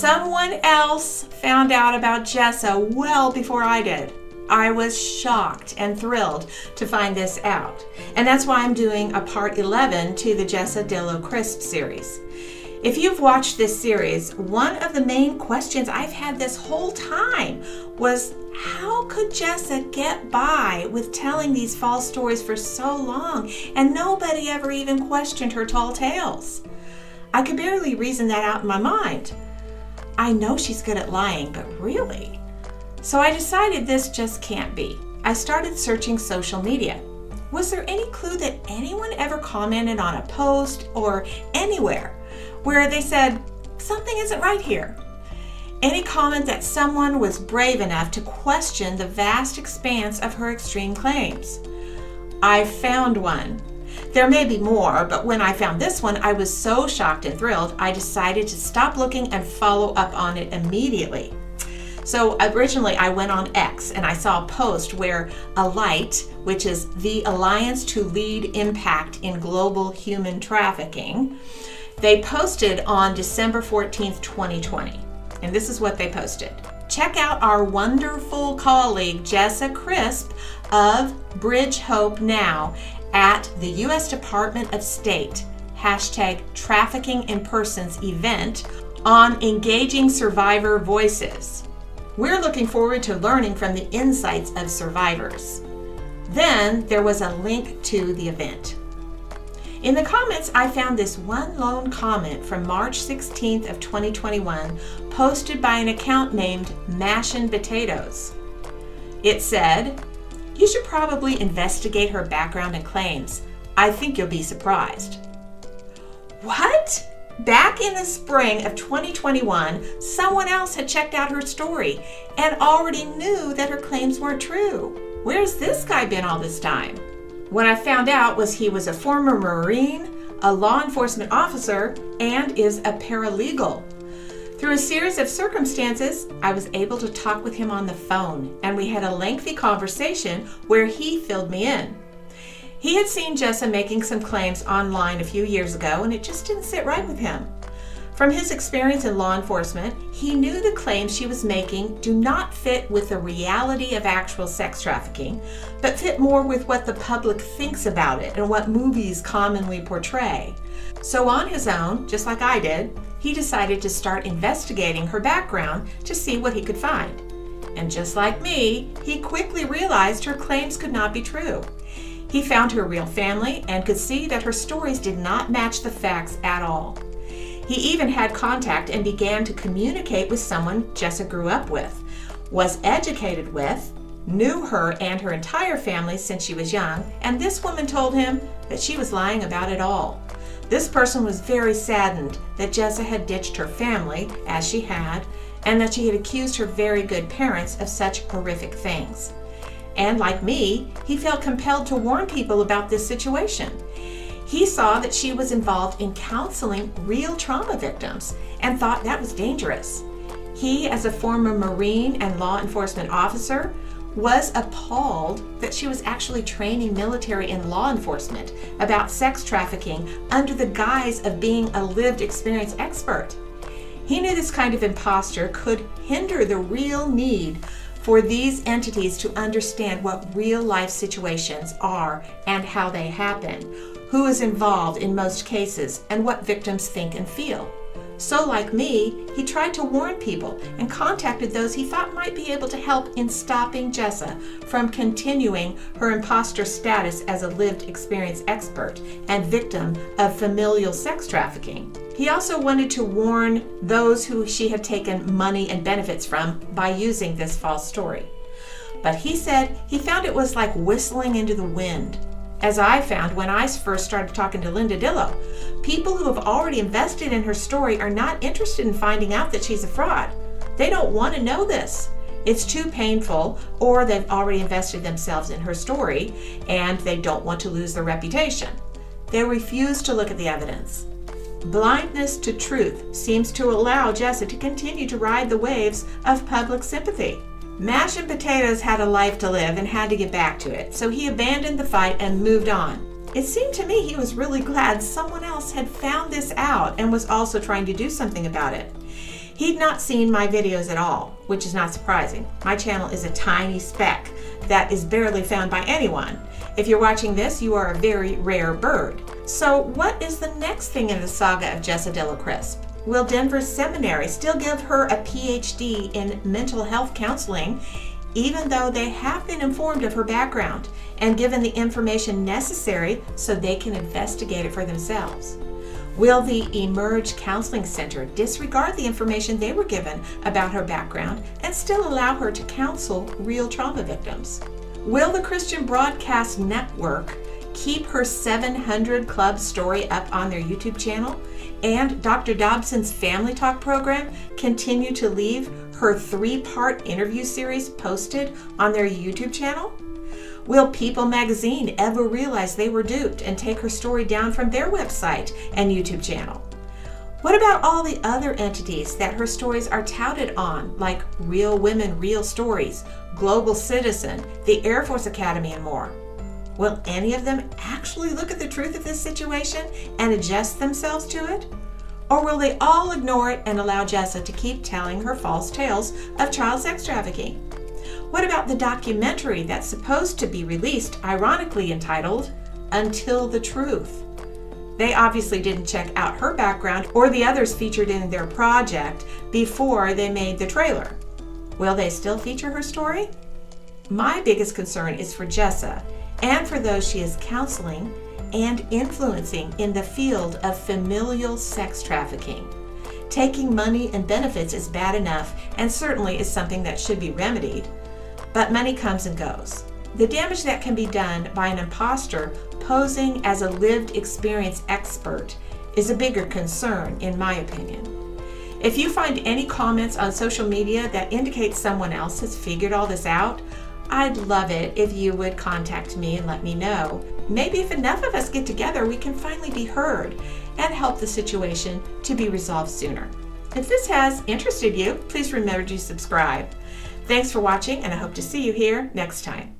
Someone else found out about Jessa well before I did. I was shocked and thrilled to find this out. And that's why I'm doing a part 11 to the Jessa Dillow Crisp series. If you've watched this series, one of the main questions I've had this whole time was, how could Jessa get by with telling these false stories for so long and nobody ever even questioned her tall tales? I could barely reason that out in my mind. I know she's good at lying, but really? So I decided this just can't be. I started searching social media. Was there any clue that anyone ever commented on a post or anywhere where they said, something isn't right here? Any comment that someone was brave enough to question the vast expanse of her extreme claims? I found one. There may be more, but when I found this one, I was so shocked and thrilled, I decided to stop looking and follow up on it immediately. So originally I went on X and I saw a post where Alight, which is the Alliance to Lead Impact in Global Human Trafficking, they posted on December 14th, 2020. And this is what they posted. Check out our wonderful colleague, Jessa Crisp of Bridge Hope Now at the U.S. Department of State, #Trafficking in Persons event on engaging survivor voices. We're looking forward to learning from the insights of survivors. Then there was a link to the event. In the comments, I found this one lone comment from March 16th of 2021 posted by an account named Mashin' Potatoes. It said, "You should probably investigate her background and claims. I think you'll be surprised." What? Back in the spring of 2021, someone else had checked out her story and already knew that her claims weren't true. Where's this guy been all this time? What I found out was he was a former Marine, a law enforcement officer, and is a paralegal. Through a series of circumstances, I was able to talk with him on the phone, and we had a lengthy conversation where he filled me in. He had seen Jessa making some claims online a few years ago, and it just didn't sit right with him. From his experience in law enforcement, he knew the claims she was making do not fit with the reality of actual sex trafficking, but fit more with what the public thinks about it and what movies commonly portray. So on his own, just like I did, he decided to start investigating her background to see what he could find. And just like me, he quickly realized her claims could not be true. He found her real family and could see that her stories did not match the facts at all. He even had contact and began to communicate with someone Jessa grew up with, was educated with, knew her and her entire family since she was young, and this woman told him that she was lying about it all. This person was very saddened that Jessa had ditched her family, as she had, and that she had accused her very good parents of such horrific things. And like me, he felt compelled to warn people about this situation. He saw that she was involved in counseling real trauma victims and thought that was dangerous. He, as a former Marine and law enforcement officer, was appalled that she was actually training military and law enforcement about sex trafficking under the guise of being a lived experience expert. He knew this kind of impostor could hinder the real need for these entities to understand what real life situations are and how they happen, who is involved in most cases, and what victims think and feel. So like me, he tried to warn people and contacted those he thought might be able to help in stopping Jessa from continuing her imposter status as a lived experience expert and victim of familial sex trafficking. He also wanted to warn those who she had taken money and benefits from by using this false story. But he said he found it was like whistling into the wind. As I found when I first started talking to Linda Dillow, people who have already invested in her story are not interested in finding out that she's a fraud. They don't want to know this. It's too painful, or they've already invested themselves in her story and they don't want to lose their reputation. They refuse to look at the evidence. Blindness to truth seems to allow Jessa to continue to ride the waves of public sympathy. Mashin' Potatoes had a life to live and had to get back to it, so he abandoned the fight and moved on. It seemed to me he was really glad someone else had found this out and was also trying to do something about it. He'd not seen my videos at all, which is not surprising. My channel is a tiny speck that is barely found by anyone. If you're watching this, you are a very rare bird. So what is the next thing in the saga of Jessa Dillow Crisp? Will Denver's seminary still give her a PhD in mental health counseling, even though they have been informed of her background and given the information necessary so they can investigate it for themselves? Will the Emerge Counseling Center disregard the information they were given about her background and still allow her to counsel real trauma victims? Will the Christian Broadcast Network keep her 700 Club story up on their YouTube channel, and Dr. Dobson's Family Talk program continue to leave her 3-part interview series posted on their YouTube channel? Will People magazine ever realize they were duped and take her story down from their website and YouTube channel? What about all the other entities that her stories are touted on, like Real Women, Real Stories, Global Citizen, the Air Force Academy, and more? Will any of them actually look at the truth of this situation and adjust themselves to it? Or will they all ignore it and allow Jessa to keep telling her false tales of child sex trafficking? What about the documentary that's supposed to be released, ironically entitled, Until the Truth? They obviously didn't check out her background or the others featured in their project before they made the trailer. Will they still feature her story? My biggest concern is for Jessa and for those she is counseling and influencing in the field of familial sex trafficking. Taking money and benefits is bad enough and certainly is something that should be remedied, but money comes and goes. The damage that can be done by an impostor posing as a lived experience expert is a bigger concern, in my opinion. If you find any comments on social media that indicate someone else has figured all this out, I'd love it if you would contact me and let me know. Maybe if enough of us get together, we can finally be heard and help the situation to be resolved sooner. If this has interested you, please remember to subscribe. Thanks for watching, and I hope to see you here next time.